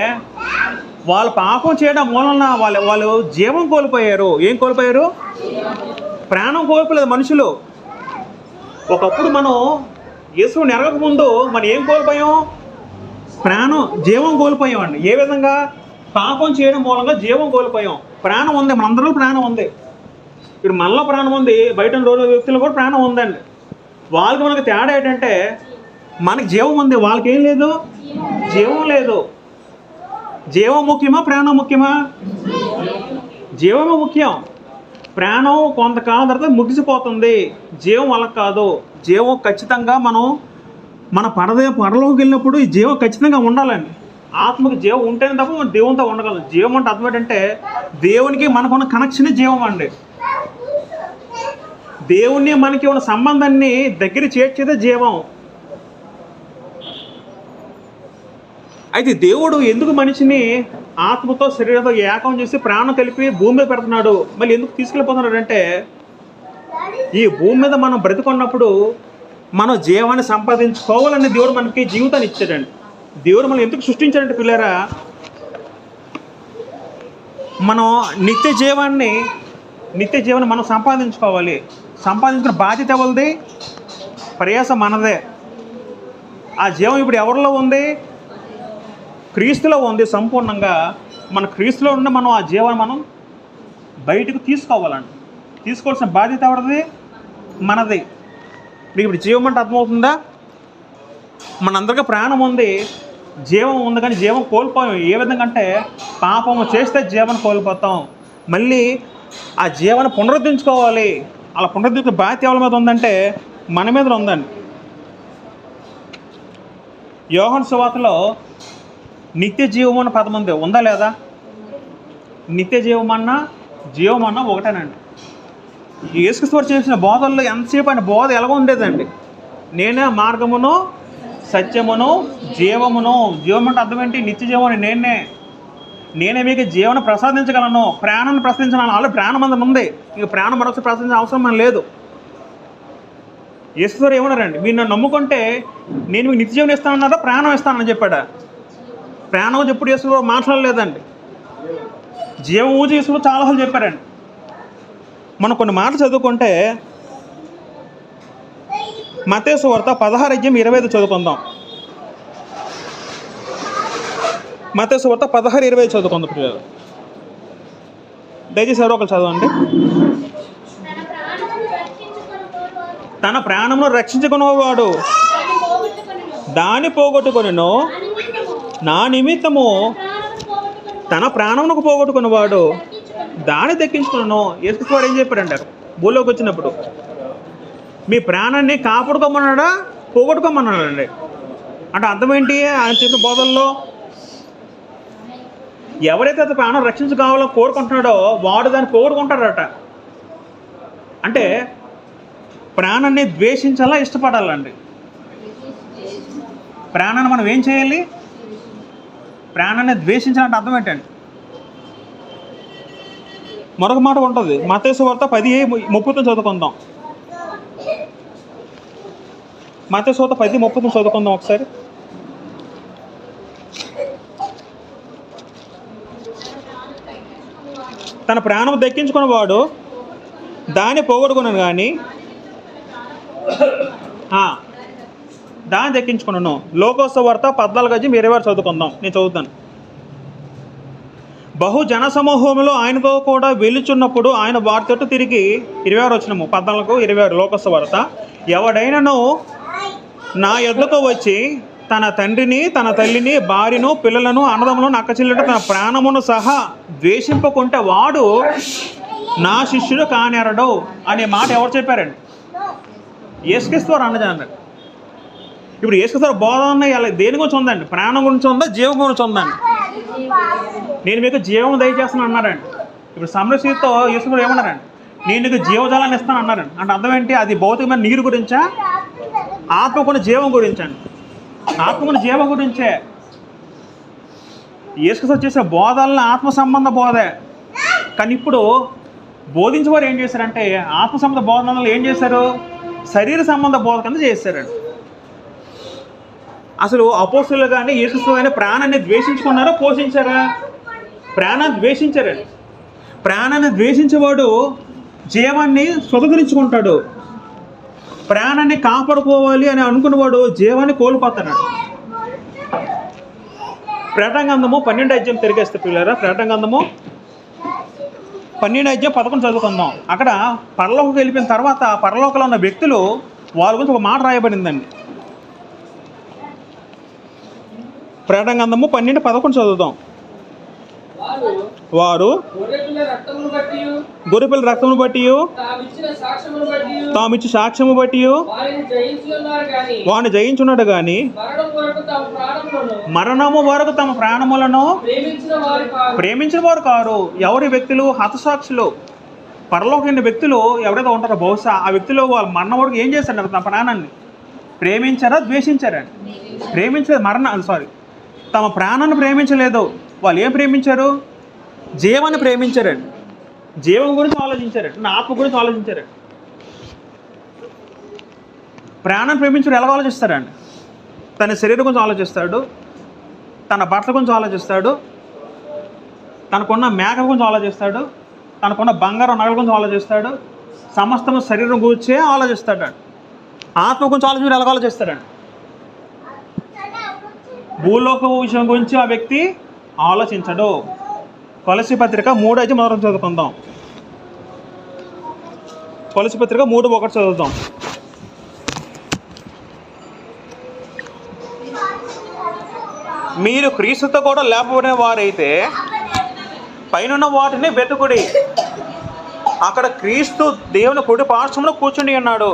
Speaker 1: వాళ్ళు పాపం చేయడం మూలన వాళ్ళు జీవం కోల్పోయారు. ఏం కోల్పోయారు? ప్రాణం కోల్పోలేదు మనుషులు. ఒకప్పుడు మనం యేసుని ఎరగక ముందు మనం ఏం కోల్పోయాం? ప్రాణం, జీవం కోల్పోయామండి. ఏ విధంగా? పాపం చేయడం మూలంగా జీవం కోల్పోయాం. ప్రాణం ఉంది, మనందరిలో ప్రాణం ఉంది. ఇప్పుడు మనలో ప్రాణం ఉంది, బయట రోజు వ్యక్తులు కూడా ప్రాణం ఉందండి. వాళ్ళకి మనకి తేడా ఏంటంటే మనకి జీవం ఉంది, వాళ్ళకి ఏం లేదు, జీవం లేదు. జీవం ముఖ్యమా, ప్రాణం ముఖ్యమా? జీవమే ముఖ్యం. ప్రాణం కొంతకాలం తర్వాత ముగిసిపోతుంది. జీవం అలా కాదు. జీవం ఖచ్చితంగా మన పరలోకి వెళ్ళినప్పుడు ఈ జీవం ఖచ్చితంగా ఉండాలండి. ఆత్మకి జీవం ఉంటేనే తప్ప మనం దేవునితో ఉండగలం. జీవం అంటే అర్థం ఏంటంటే దేవునికి మనకున్న కనెక్షన్ జీవం అండి. దేవుణ్ణి మనకి ఉన్న సంబంధాన్ని దగ్గర చేర్చేదే జీవం. అయితే దేవుడు ఎందుకు మనిషిని ఆత్మతో శరీరంతో ఏకం చేసి ప్రాణం కలిపి భూమి మీద పెడుతున్నాడు? మళ్ళీ ఎందుకు తీసుకెళ్ళిపోతున్నాడు అంటే ఈ భూమి మీద మనం బ్రతుకున్నప్పుడు మనం జీవాన్ని సంపాదించుకోవాలని దేవుడు మనకి జీవితాన్ని ఇచ్చాడండి. దేవుడు మనం ఎందుకు సృష్టించాడంటే పిల్లరా, మనం నిత్య జీవాన్ని మనం సంపాదించుకోవాలి. సంపాదించిన బాధ్యత ఎవరిది? ప్రయాసం మనదే. ఆ జీవం ఇప్పుడు ఎవరిలో ఉంది? క్రీస్తులో ఉంది సంపూర్ణంగా. మన క్రీస్తులో ఉన్న మనం ఆ జీవాన్ని మనం బయటకు తీసుకోవాలండి. తీసుకోవాల్సిన బాధ్యత ఎవరిది? మనది. మీకు ఇప్పుడు జీవం అంటే అర్థమవుతుందా? మనందరికీ ప్రాణం ఉంది, జీవం ఉంది, కానీ జీవం కోల్పోయాం. ఏ విధంగా అంటే పాపము చేస్తే జీవాన్ని కోల్పోతాం. మళ్ళీ ఆ జీవాన్ని పునరుద్ధరించుకోవాలి. అలా పునరుద్ధరించే బాధ్యత ఎవరి మీద ఉందంటే మన మీద ఉందండి. యోహాను సువార్తలో నిత్య జీవం అన్న పదం ఉంది, ఉందా లేదా? నిత్య జీవమన్నా జీవమన్నా ఒకటేనండి. యేసుక్రీస్తు చేసిన బోధల్లో ఎంతసేపు ఆయన బోధ ఎలాగో ఉండేదండి. నేనే మార్గమును సత్యమును జీవమును. జీవం అంటే అర్థం ఏంటి? నిత్య జీవముని నేనే మీకు జీవన ప్రసాదించగలను, ప్రాణాన్ని ప్రసాదించగలను. ఆల్రెడీ ప్రాణం అందరం ఉంది, ఇక ప్రాణం మరొకసారి ప్రసాదించిన అవసరం మనం లేదు. యేసుక్రీస్తు ఏమన్నారండి? మీరు నన్ను నమ్ముకుంటే నేను మీకు నిత్య జీవనం ఇస్తానన్నారా, ప్రాణం ఇస్తానని చెప్పాడా? ప్రాణం ఎప్పుడు యేసుక్రీస్తు మాట్లాడలేదండి. జీవము యేసుక్రీస్తు చాలాసార్లు చెప్పారండి. మనం కొన్ని మాటలు చదువుకుంటే మత్తయి సువార్త 16:25 చదువుకుందాం. మత్తయి సువార్త 16:25 చదువుకుందాం పిల్లలు. దయచేసి ఎవరో ఒకరు చదవండి. తన ప్రాణమును రక్షించుకునేవాడు దాన్ని పోగొట్టుకొనెను, నా నిమిత్తము తన ప్రాణమునకు పోగొట్టుకునేవాడు దాన్ని దక్కించుకున్నాను. యేసుక్రీస్తు ఏం చెప్పారంట భూలోకి వచ్చినప్పుడు? మీ ప్రాణాన్ని కాపాడుకోమన్నాడా, పోగొట్టుకోమన్నాడండి? అంటే అర్థం ఏంటి ఆయన చెప్పిన బోధల్లో? ఎవరైతే అతని ప్రాణం రక్షించుకోవాలో కోరుకుంటున్నాడో వాడు దాన్ని కోరుకుంటాడట. అంటే ప్రాణాన్ని ద్వేషించాలా ఇష్టపడాలండి? ప్రాణాన్ని మనం ఏం చేయాలి? ప్రాణాన్ని ద్వేషించాలంటే అర్థం ఏంటండి? మరొక మాట ఉంటుంది, మత్తయి సువార్త 10:30 చదువుకుందాం. మత్తయి సువార్త 10:30 చదువుకుందాం ఒకసారి. తన ప్రాణం దక్కించుకున్న వాడు దాన్ని పోగొట్టుకున్నాను కానీ దాన్ని దక్కించుకున్నాను. లోకోత్సవార్త 14:26 చదువుకుందాం. నేను చదువుతాను. బహు జనసమూహంలో ఆయనతో కూడా వెలుచున్నప్పుడు ఆయన వారి తట్టు తిరిగి 26 వచ్చినము 14:26 లోకోత్సవార్త, ఎవడైనను నా యొద్దకు వచ్చి తన తండ్రిని, తన తల్లిని, భార్యను, పిల్లలను, అన్నదమ్ములను, అక్కచెల్లెలను, తన ప్రాణమును సహా ద్వేషింపకుంటే వాడు నా శిష్యుడు కానేరడు అనే మాట ఎవరు చెప్పారండి? యేసుక్రీస్తు వారు అన్నది. ఇప్పుడు యేసుక్రీస్తు వారు బోధన దేని గురించి ఉందండి? ప్రాణం గురించి ఉందా, జీవం గురించి ఉందండి? నేను మీకు జీవం దయచేస్తాను అన్నారండి. ఇప్పుడు సమరశీతో యేసుక్రీస్తు ఏమన్నారండి? నేను నీకు జీవజలాన్ని ఇస్తాను అన్నారండి. అంటే అర్థం ఏంటి? అది భౌతికమైన నీరు గురించా, ఆత్మకున్న జీవం గురించండి? ఆత్మకున్న జీవం గురించే. యేసుక్రీస్తు చేసే బోధనలను ఆత్మ సంబంధ బోధే. కానీ ఇప్పుడు బోధించేవారు ఏం చేశారంటే ఆత్మ సంబంధ బోధనలు ఏం చేశారు? శరీర సంబంధ బోధ కింద చేశారండి. అసలు అపోస్తులు కానీ యేసుక్రీస్తు కానీ ప్రాణాన్ని ద్వేషించుకున్నారా, పోషించారా? ప్రాణాన్ని ద్వేషించారండి. ప్రాణాన్ని ద్వేషించేవాడు జీవాన్ని స్వతంత్రించుకుంటాడు. ప్రాణాన్ని కాపాడుకోవాలి అని అనుకున్నవాడు జీవాన్ని కోల్పోతాడు. ప్రకటనగ్రంథము 12 తిరిగేస్తే పిల్లరా, ప్రకటనగ్రంథము 12:11 చదువుకుందాం. అక్కడ పరలోకం వెళ్ళిపోయిన తర్వాత పరలోకంలో ఉన్న వ్యక్తులు వాళ్ళ గురించి ఒక మాట రాయబడిందండి. ప్రకటనగ్రంథము 12:11 చదువుదాం. వారు గొర్రెపిల్ల రక్తమును బట్టి తామిచ్చి సాక్ష్యము బట్టి వారిని జయించున్నాడు కానీ మరణము వరకు తమ ప్రాణములను ప్రేమించిన వారు కారు. ఎవరి వ్యక్తులు? హతసాక్షులు. పరలోకమైన వ్యక్తులు ఎవరైతే ఉంటారో బహుశా ఆ వ్యక్తులు వాళ్ళు మరణం వరకు ఏం చేశారు? తమ ప్రాణాన్ని ప్రేమించారా, ద్వేషించారా? ప్రేమించలేదు. తమ ప్రాణాన్ని ప్రేమించలేదు. వాళ్ళు ఏం ప్రేమించారు? జీవాన్ని ప్రేమించారండి. జీవం గురించి ఆలోచించారండి, నా ఆత్మ గురించి ఆలోచించారండి. ప్రాణాన్ని ప్రేమించారు ఎలా ఆలోచిస్తారండి? తన శరీరం గురించి ఆలోచిస్తాడు, తన బట్టల గురించి ఆలోచిస్తాడు, తనకున్న మేక గురించి ఆలోచిస్తాడు, తనకున్న బంగారం నగల గురించి ఆలోచిస్తాడు, సమస్తం శరీరం గురించే ఆలోచిస్తాడు. ఆత్మ గురించి ఆలోచించి ఎలా ఆలోచిస్తాడండి? భూలోక విషయం గురించి ఆ వ్యక్తి ఆలోచించడు. కొలస్సీ పత్రిక 3:1 చదువుకుందాం. కొలస్సీ పత్రిక 3:1 చదువుదాం. మీరు క్రీస్తుతో కూడా లేపబడిన వారైతే పైనున్న వాటిని వెతుకుడి, అక్కడ క్రీస్తు దేవుని కుడి పార్శ్వమున కూర్చుని ఉన్నాడు.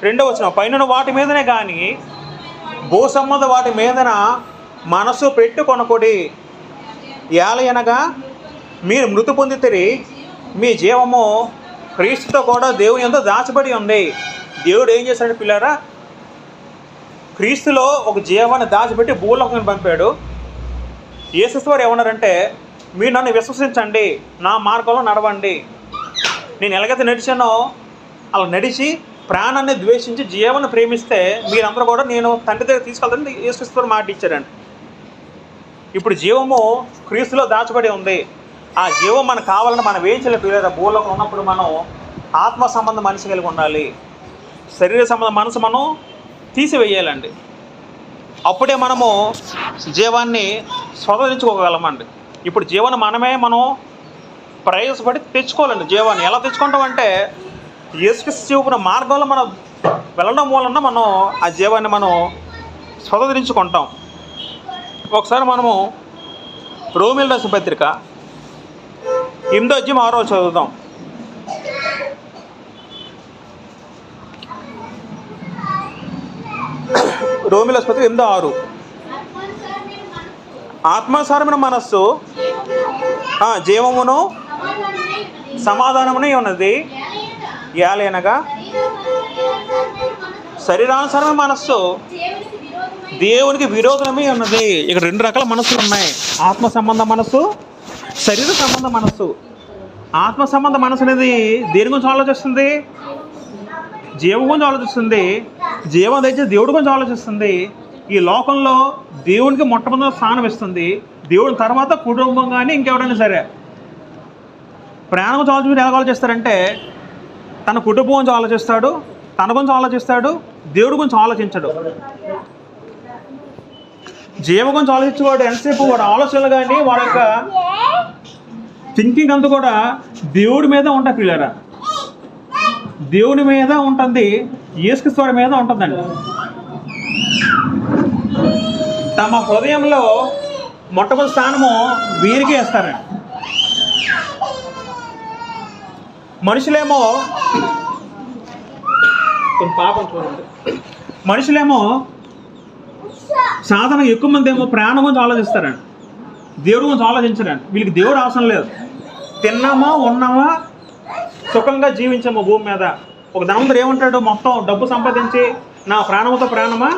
Speaker 1: 2వ వచనం, పైనున్న వాటి మీదనే కానీ భూ సంబంధ వాటి మీదన మనసు పెట్టుకొనకుడి. ఏలయనగా మీరు మృతి పొందితిరి, మీ జీవము క్రీస్తుతో కూడా దేవుని యందు దాచబడి ఉంది. దేవుడు ఏం చేశాడు పిల్లారా? క్రీస్తులో ఒక జీవాన్ని దాచిపెట్టి భూలోకానికి పంపాడు. యేసుక్రీస్తు వారు ఏమన్నారంటే, మీరు నన్ను విశ్వసించండి, నా మార్గంలో నడవండి. నేను ఎలాగైతే నడిచానో అలా నడిచి ప్రాణాన్ని ద్వేషించి జీవాన్ని ప్రేమిస్తే మీరందరూ కూడా నేను తండ్రి దగ్గర తీసుకెళ్తానని యేసుక్రీస్తు వారు మాట ఇచ్చారండి. ఇప్పుడు జీవము క్రీస్తులో దాచబడి ఉంది. ఆ జీవం మనకు కావాలని మనం ఏం చేయలేదు. భూలోకంలో ఉన్నప్పుడు మనం ఆత్మ సంబంధం మనిషి కలిగి ఉండాలి, శరీర సంబంధం మనసు మనం తీసివేయాలండి. అప్పుడే మనము జీవాన్ని స్వతంత్రించుకోగలమండి. ఇప్పుడు జీవాన్ని మనం ప్రయాసపడి తెచ్చుకోవాలండి. జీవాన్ని ఎలా తెచ్చుకుంటామంటే యేసుక్రీస్తు చూపిన మార్గంలో మనం వెళ్ళడం వలన మనం ఆ జీవాన్ని మనం స్వతంత్రించుకుంటాం. ఒకసారి మనము రోమీయులకు రాసిన పత్రిక 8:6 చదువుదాం. రోమీయులకు పత్రిక 8:6. ఆత్మానుసారమైన మనస్సు జీవమును సమాధానమునే ఉన్నది. ఏలయనగా శరీరానుసారమైన మనస్సు దేవునికి విరోధమే ఉన్నది. ఇక్కడ 2 రకాల మనస్సులు ఉన్నాయి. ఆత్మ సంబంధ మనస్సు, శరీర సంబంధ మనస్సు. ఆత్మ సంబంధ మనస్సు అనేది దేని గురించి ఆలోచిస్తుంది? జీవం గురించి ఆలోచిస్తుంది. జీవం తెచ్చి దేవుడి గురించి ఆలోచిస్తుంది. ఈ లోకంలో దేవునికి మొట్టమొదటి స్థానం ఇస్తుంది. దేవుడి తర్వాత కుటుంబం కానీ ఇంకెవరైనా సరే. ప్రాణం గురించి ఆలోచించి ఎలా ఆలోచిస్తారంటే తన కుటుంబం గురించి ఆలోచిస్తాడు, తన గురించి ఆలోచిస్తాడు, దేవుడి గురించి ఆలోచించడు. జీవం గురించి ఆలోచించేవాడు ఎంతసేపు వాడు ఆలోచనలు కానీ వాడి యొక్క థింకింగ్ అంతా కూడా దేవుడి మీద ఉంటుంది. పిల్లరా, దేవుడి మీద ఉంటుంది, యేసుక్రీస్తు మీద ఉంటుందండి. తమ హృదయంలో మొట్టమొదటి స్థానము వీరికి వేస్తారండి. మనుషులేమో సాధారణ ఎక్కువ మంది ఏమో ప్రాణం గురించి ఆలోచిస్తారండి, దేవుడి గురించి ఆలోచించరండి. వీళ్ళకి దేవుడు అవసరం లేదు. తిన్నామా, ఉన్నామా, సుఖంగా జీవించామా భూమి మీద. ఒక ధనవంతుడు ఏమంటాడు? మొత్తం డబ్బు సంపాదించి నా ప్రాణముతో ప్రాణమా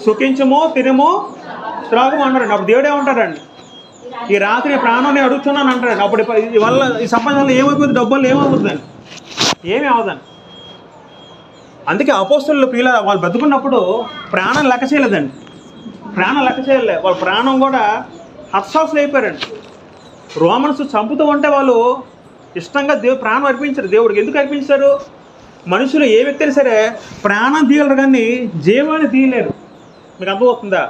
Speaker 1: సుఖించమో తినమో త్రాగము అన్నారండి. అప్పుడు దేవుడు ఏమంటారండి? ఈ రాత్రి ప్రాణం నేను అడుగుతున్నాను అంటారండి. అప్పుడు వల్ల ఈ సంపాదనలో ఏమైపోతుంది? డబ్బులు ఏమవుతుందండి? ఏమీ అవదండి. అందుకే అపోస్తలుల ప్రియుల వాళ్ళు బతుకున్నప్పుడు ప్రాణం లెక్క చేయలేదండి. ప్రాణం లెక్క చేయలే. వాళ్ళ ప్రాణం కూడా హత్సాసులు అయిపోయారండి. రోమన్స్ చంపుతూ ఉంటే వాళ్ళు ఇష్టంగా ప్రాణం అర్పించారు దేవుడికి. ఎందుకు అర్పించారు? మనుషులు ఏ వ్యక్తి అయినా సరే ప్రాణం తీయలేరు కానీ జీవాన్ని తీయలేరు. మీకు అర్థమవుతుందా?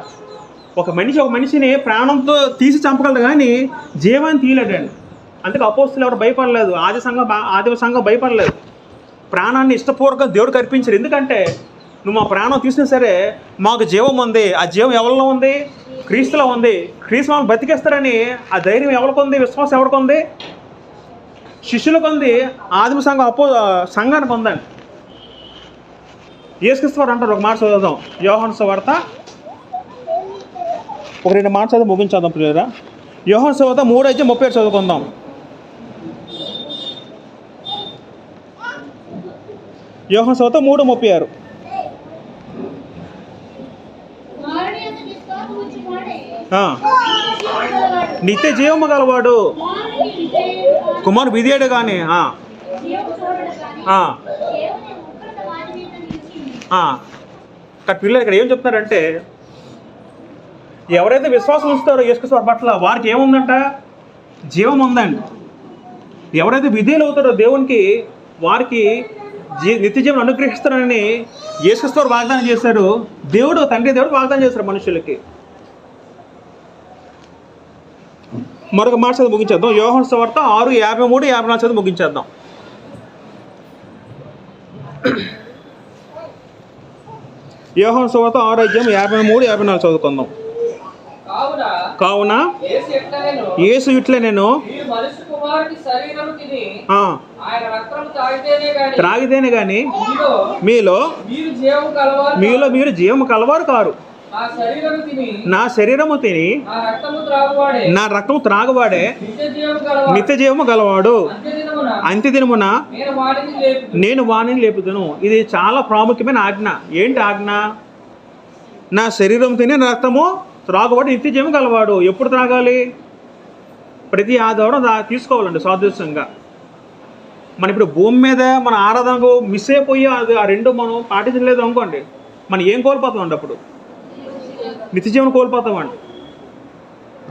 Speaker 1: ఒక మనిషిని ప్రాణంతో తీసి చంపగలరు కానీ జీవాన్ని తీయలేడండి. అందుకే అపోస్తలులు ఎవరు భయపడలేదు. ఆదిమ సంఘం భయపడలేదు. ప్రాణాన్ని ఇష్టపూర్వకంగా దేవుడికి అర్పించారు. ఎందుకంటే నువ్వు మా ప్రాణం తీసినా సరే మాకు జీవం ఉంది. ఆ జీవం ఎవరిలో ఉంది? క్రీస్తులో ఉంది. క్రీస్తు వాళ్ళు బతికేస్తారని ఆ ధైర్యం ఎవరికి ఉంది? విశ్వాసం ఎవరికి ఉంది? శిష్యులకు ఉంది. ఆదిమ సంఘం సంఘానికి ఉందండి. యేసుక్రీస్తు వారు అంటారు. ఒక మాట చదువుదాం. యోహాను సువార్త 2 మాట చదివి ముగించేద్దాం ప్రియులారా. యోహాను సువార్త 3:37 చదువుకుందాం. యోహాను సువార్త 3:36. నిత్య జీవము గలవాడు కుమారుడు విధేయుడు కానీ పిల్లలు ఇక్కడ ఏం చెప్తున్నారంటే ఎవరైతే విశ్వాసం ఉంచుతారో యేసుక్రీస్తు పట్ల వారికి ఏముందంట? జీవం ఉందండి. ఎవరైతే విధేయులు అవుతారో దేవునికి వారికి నిత్య జీవనం అనుగ్రహిస్తారని యేసుక్రీస్తు వాగ్దానం చేశారు. తండ్రి దేవుడు వాగ్దానం చేశారు మనుషులకి. మరొక మాట చదివి ముగించేద్దాం. యోహాను సువార్త 6:53-54 చదివి ముగించేద్దాం. యోహాను సువార్త 6:53-54 చదువుకుందాం. కావున యేసు ఇట్లే నేను త్రాగితేనే గాని మీలో మీరు జీవము కలవారు కారు. నా శరీరము తిని నా రక్తము త్రాగువాడే నిత్య జీవము గలవాడు. అంత్య దినమున నేను వాణిని లేపుదును. ఇది చాలా ప్రాముఖ్యమైన ఆజ్ఞ. ఏంటి ఆజ్ఞ? నా శరీరం తిని నా రక్తము త్రాగువాడు నిత్య జీవము గలవాడు. ఎప్పుడు త్రాగాలి? ప్రతి ఆదివారం తీసుకోవాలండి సాదృశ్యంగా. మన ఇప్పుడు భూమి మీద మన ఆరాధనకు మిస్ అయిపోయి ఆ 2 మనం పాటించలేదు అనుకోండి, మనం ఏం కోల్పోతామండి? అప్పుడు నిత్య జీవనం కోల్పోతామండి.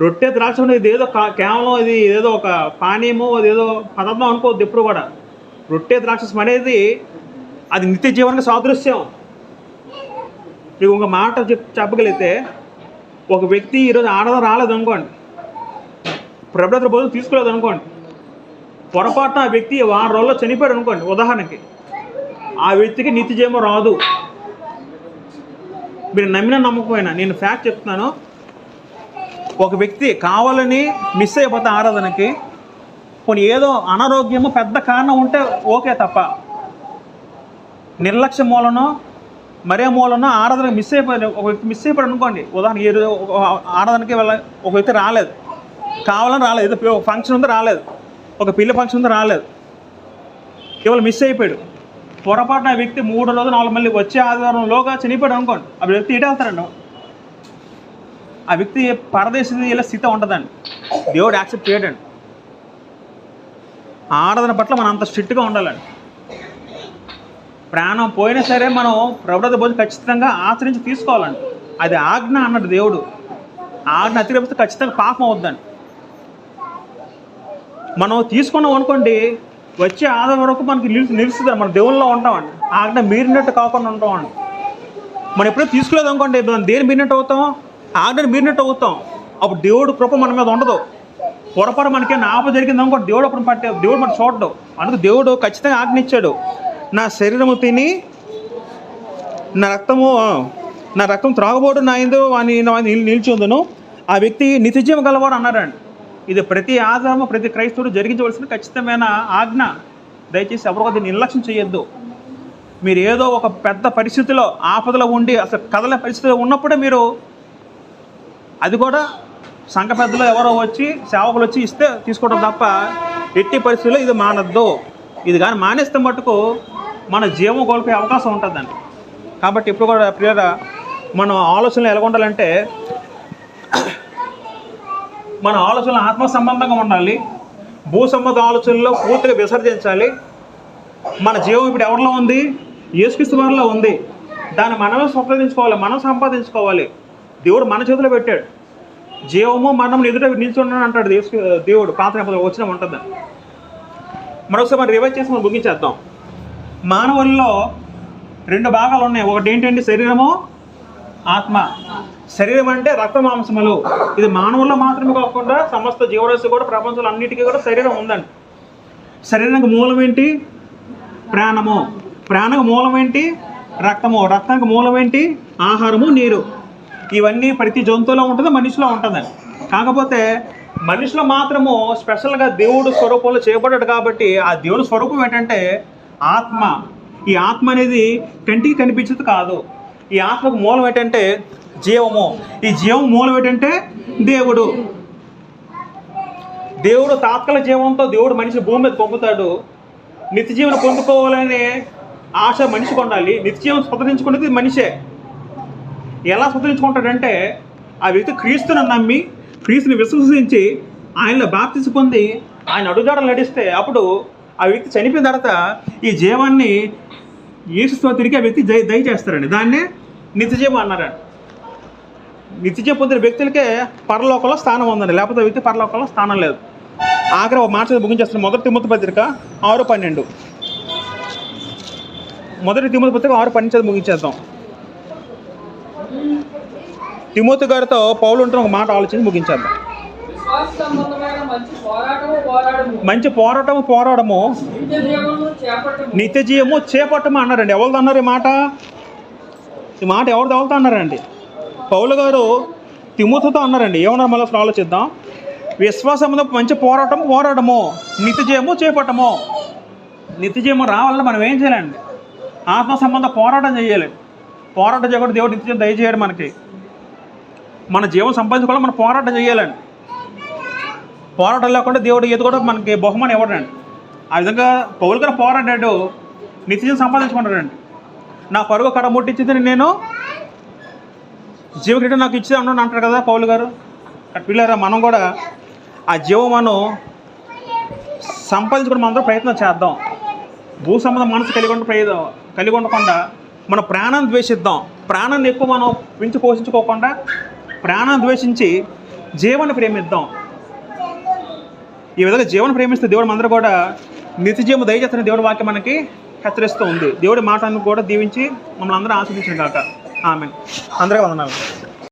Speaker 1: రొట్టె ద్రాక్ష అనేది ఏదో కేవలం ఇది ఏదో ఒక పానీయమో అదేదో పదార్థం అనుకోవద్దు ఎప్పుడు కూడా. రొట్టె ద్రాక్షసం అనేది అది నిత్య జీవనానికి సాదృశ్యం. మీకు ఒక మాట చెప్పగలిగితే, ఒక వ్యక్తి ఈరోజు ఆరాధన రాలేదు అనుకోండి, ప్రభుత్వ భోజనం తీసుకోలేదు అనుకోండి, పొరపాటున ఆ వ్యక్తి 6 రోజుల్లో చనిపోయాడు అనుకోండి ఉదాహరణకి, ఆ వ్యక్తికి నిత్య జీవం రాదు. మీరు నమ్మినా నమ్మకపోయినా నేను ఫ్యాక్ట్ చెప్తున్నాను. ఒక వ్యక్తి కావాలని మిస్ అయిపోతే ఆరాధనకి, కొన్ని ఏదో అనారోగ్యము పెద్ద కారణం ఉంటే ఓకే, తప్ప నిర్లక్ష్యం మూలనో మరే మూలన ఆరాధన మిస్ అయిపోయాడు, ఒక వ్యక్తి మిస్ అయిపోయాడు అనుకోండి. ఉదాహరణ ఈ రోజు ఆరాధనకి ఒక వ్యక్తి రాలేదు, కావాలని రాలేదు, ఏదో ఫంక్షన్ ఉందో రాలేదు, ఒక పెళ్లి ఫంక్షన్ ఉందో రాలేదు, కేవలం మిస్ అయిపోయాడు. పొరపాటున ఆ వ్యక్తి 3 రోజులు 4 మళ్ళీ వచ్చే ఆదివారంలోగా చనిపోయాడు అనుకోండి. ఆ వ్యక్తి ఎటు వెళ్తారండి? ఆ వ్యక్తి పరదేశ ఇలా స్థితి ఉంటుందండి. దేవుడు యాక్సెప్ట్ చేయడండి. ఆరాధన పట్ల మనం అంత స్ట్రిక్ట్గా ఉండాలండి. ప్రాణం పోయినా సరే మనం ప్రభుత్వ భోజనం ఖచ్చితంగా ఆచరించి తీసుకోవాలండి. అది ఆజ్ఞ అన్నాడు దేవుడు. ఆజ్ఞ అతిరేపిస్తే ఖచ్చితంగా పాపం అవుద్దండి. మనం తీసుకున్నాం అనుకోండి, వచ్చే ఆధారం వరకు మనకి నిలుస్తుంది, మన దేవుల్లో ఉంటామండి. ఆజ్ఞ మీరినట్టు కాకుండా ఉంటామండి. మనం ఎప్పుడైతే తీసుకోలేదు అనుకోండి, మనం దేని మీరినట్టు అవుతాం? ఆజ్ఞని మీరినట్టు అవుతాం. అప్పుడు దేవుడు కృప మన మీద ఉండదు. పొరపాటు మనకి ఆపద జరిగింది అనుకోండి, దేవుడు అప్పుడు దేవుడు మనం చూడడు. అందుకు దేవుడు ఖచ్చితంగా ఆజ్ఞ ఇచ్చాడు. నా శరీరము తిని నా రక్తం త్రాగబోడు నా యందు వాని నిలిచి ఉందును, ఆ వ్యక్తి నిత్యజీవం గలవాడు అన్నారండి. ఇది ప్రతి ఆధారము ప్రతి క్రైస్తవుడు జరిగించవలసిన ఖచ్చితమైన ఆజ్ఞ. దయచేసి ఎవరో దీన్ని నిర్లక్ష్యం చేయొద్దు. మీరు ఏదో ఒక పెద్ద పరిస్థితిలో ఆపదలో ఉండి అసలు కదలే పరిస్థితిలో ఉన్నప్పుడే మీరు, అది కూడా సంఘ పెద్దలు ఎవరో వచ్చి సేవకులు వచ్చి ఇస్తే తీసుకోవడం తప్ప ఎట్టి పరిస్థితుల్లో ఇది మానద్దు. ఇది కానీ మానేస్తే మటుకు మన జీవం కోల్పోయే అవకాశం ఉంటుందండి. కాబట్టి ఇప్పుడు కూడా ప్రియరా, మనం ఆలోచనలు ఎలా ఉండాలంటే, మన ఆలోచనలు ఆత్మ సంబంధంగా ఉండాలి. భూ సంబంధ ఆలోచనలో పూర్తిగా విసర్జించాలి. మన జీవం ఇప్పుడు ఎవరిలో ఉంది? యేసుక్రీస్తు వారిలో ఉంది. దాన్ని మనమే సంపాదించుకోవాలి, మనం సంపాదించుకోవాలి. దేవుడు మన చేతిలో పెట్టాడు. జీవము మరణం ఎదుట నిల్చున్నాను అంటాడు దేవుడు. పాత వచ్చిన ఉంటుంది. మరొకసారి మనం రివైజ్ చేసి మనం ముగించేద్దాం. మానవుల్లో 2 భాగాలు ఉన్నాయి. ఒకటి ఏంటంటే శరీరము, ఆత్మ. శరీరం అంటే రక్త మాంసములు. ఇది మానవుల్లో మాత్రమే కాకుండా సమస్త జీవరాశి కూడా, ప్రపంచంలో అన్నిటికీ కూడా శరీరం ఉందండి. శరీరానికి మూలం ఏంటి? ప్రాణము. ప్రాణానికి మూలం ఏంటి? రక్తము. రక్తానికి మూలం ఏంటి? ఆహారము, నీరు. ఇవన్నీ ప్రతి జంతువులో ఉంటుంది, మనిషిలో ఉంటుందండి. కాకపోతే మనిషిలో మాత్రము స్పెషల్గా దేవుడు స్వరూపంలో చేయబడ్డాడు కాబట్టి ఆ దేవుడు స్వరూపం ఏంటంటే ఆత్మ. ఈ ఆత్మ అనేది కంటికి కనిపించదు కాదు. ఈ ఆత్మకు మూలం ఏంటంటే జీవము. ఈ జీవం మూలం ఏంటంటే దేవుడు. దేవుడు తాత్కాలిక జీవంతో దేవుడు మనిషి భూమి మీద పంపుతాడు. నిత్య జీవనం పొందుకోవాలనే ఆశ మనిషికి ఉండాలి. నిత్య జీవనం స్వతంత్రించుకునేది మనిషే. ఎలా స్వతంత్రించుకుంటాడంటే, ఆ వ్యక్తి క్రీస్తుని నమ్మి క్రీస్తుని విశ్వసించి ఆయనలో బాప్తిసం పొంది ఆయన అడుగుజాడలు నడిస్తే అప్పుడు ఆ వ్యక్తి చనిపోయిన తర్వాత ఈ జీవాన్ని యేసుతో తిరిగి ఆ వ్యక్తి దయచేస్తారండి. దాన్నే నిత్యజీవం అన్నారండి. నిత్యజీవం పొందిన వ్యక్తులకే పరలోకంలో స్థానం ఉందండి, లేకపోతే వ్యక్తి పరలోకంలో స్థానం లేదు. ఆఖరి ఒక మాట ముగించేస్తాను. 1 తిమోతి పత్రిక 6:12. 1 తిమోతి పత్రిక 6:12 ముగించేద్దాం. తిమోతి గారితో పౌలు ఉంటున్న ఒక మాట ఆలోచించి ముగించేద్దాం. మంచి పోరాటము నిత్య జీవము చేపట్టము అన్నారండి. ఎవరిది అన్నారు ఈ మాట? ఈ మాట ఎవరితో అన్నారండి? పౌలు గారు తిమోతితో అన్నారండి. ఏమన్నారు మళ్ళీ ఆలోచిద్దాం. విశ్వాసంలో మంచి పోరాటము నిత్య జీవము చేపట్టము. నిత్య జీవము రావాలని మనం ఏం చేయాలండి? ఆత్మ సంబంధ పోరాటం చేయాలి. పోరాటం చేయకుండా దేవుడు నిత్య జీవం దయచేయడు. మనకి మన జీవం సంపాదించుకోవాలి, మనం పోరాటం చేయాలండి. పోరాటం లేకుండా దేవుడు ఏది కూడా మనకి బహుమానం ఇవ్వడండి. ఆ విధంగా పౌలు గారు పోరాడాడు, నిత్యం సంపాదించుకుంటాడండి. నా పరుగు కడ ముట్టించింది నేను జీవక్రీడ నాకు ఇచ్చేది అన్నాను అంటారు కదా పౌలు గారు. పిల్లరా, మనం కూడా ఆ జీవం మనం సంపాదించుకోవడం అందరూ ప్రయత్నం చేద్దాం. భూ సంబంధం మనసు కలిగి ఉండకుండా మన ప్రాణాన్ని ద్వేషిద్దాం. ప్రాణాన్ని ఎక్కువ మనం పెంచి పోషించుకోకుండా ప్రాణాన్ని ద్వేషించి జీవాన్ని ప్రేమిద్దాం. ఈ విధంగా జీవనం ప్రేమిస్తే దేవుడు అందరూ కూడా నిత్య జీవము దయచేస్తున్న దేవుడి వాక్యం మనకి హెచ్చరిస్తూ ఉంది. దేవుడి మాటను కూడా దీవించి మమ్మల్ని అందరూ ఆస్వాదించిన కాక. ఆమేన్. అందరికీ వందనాలు.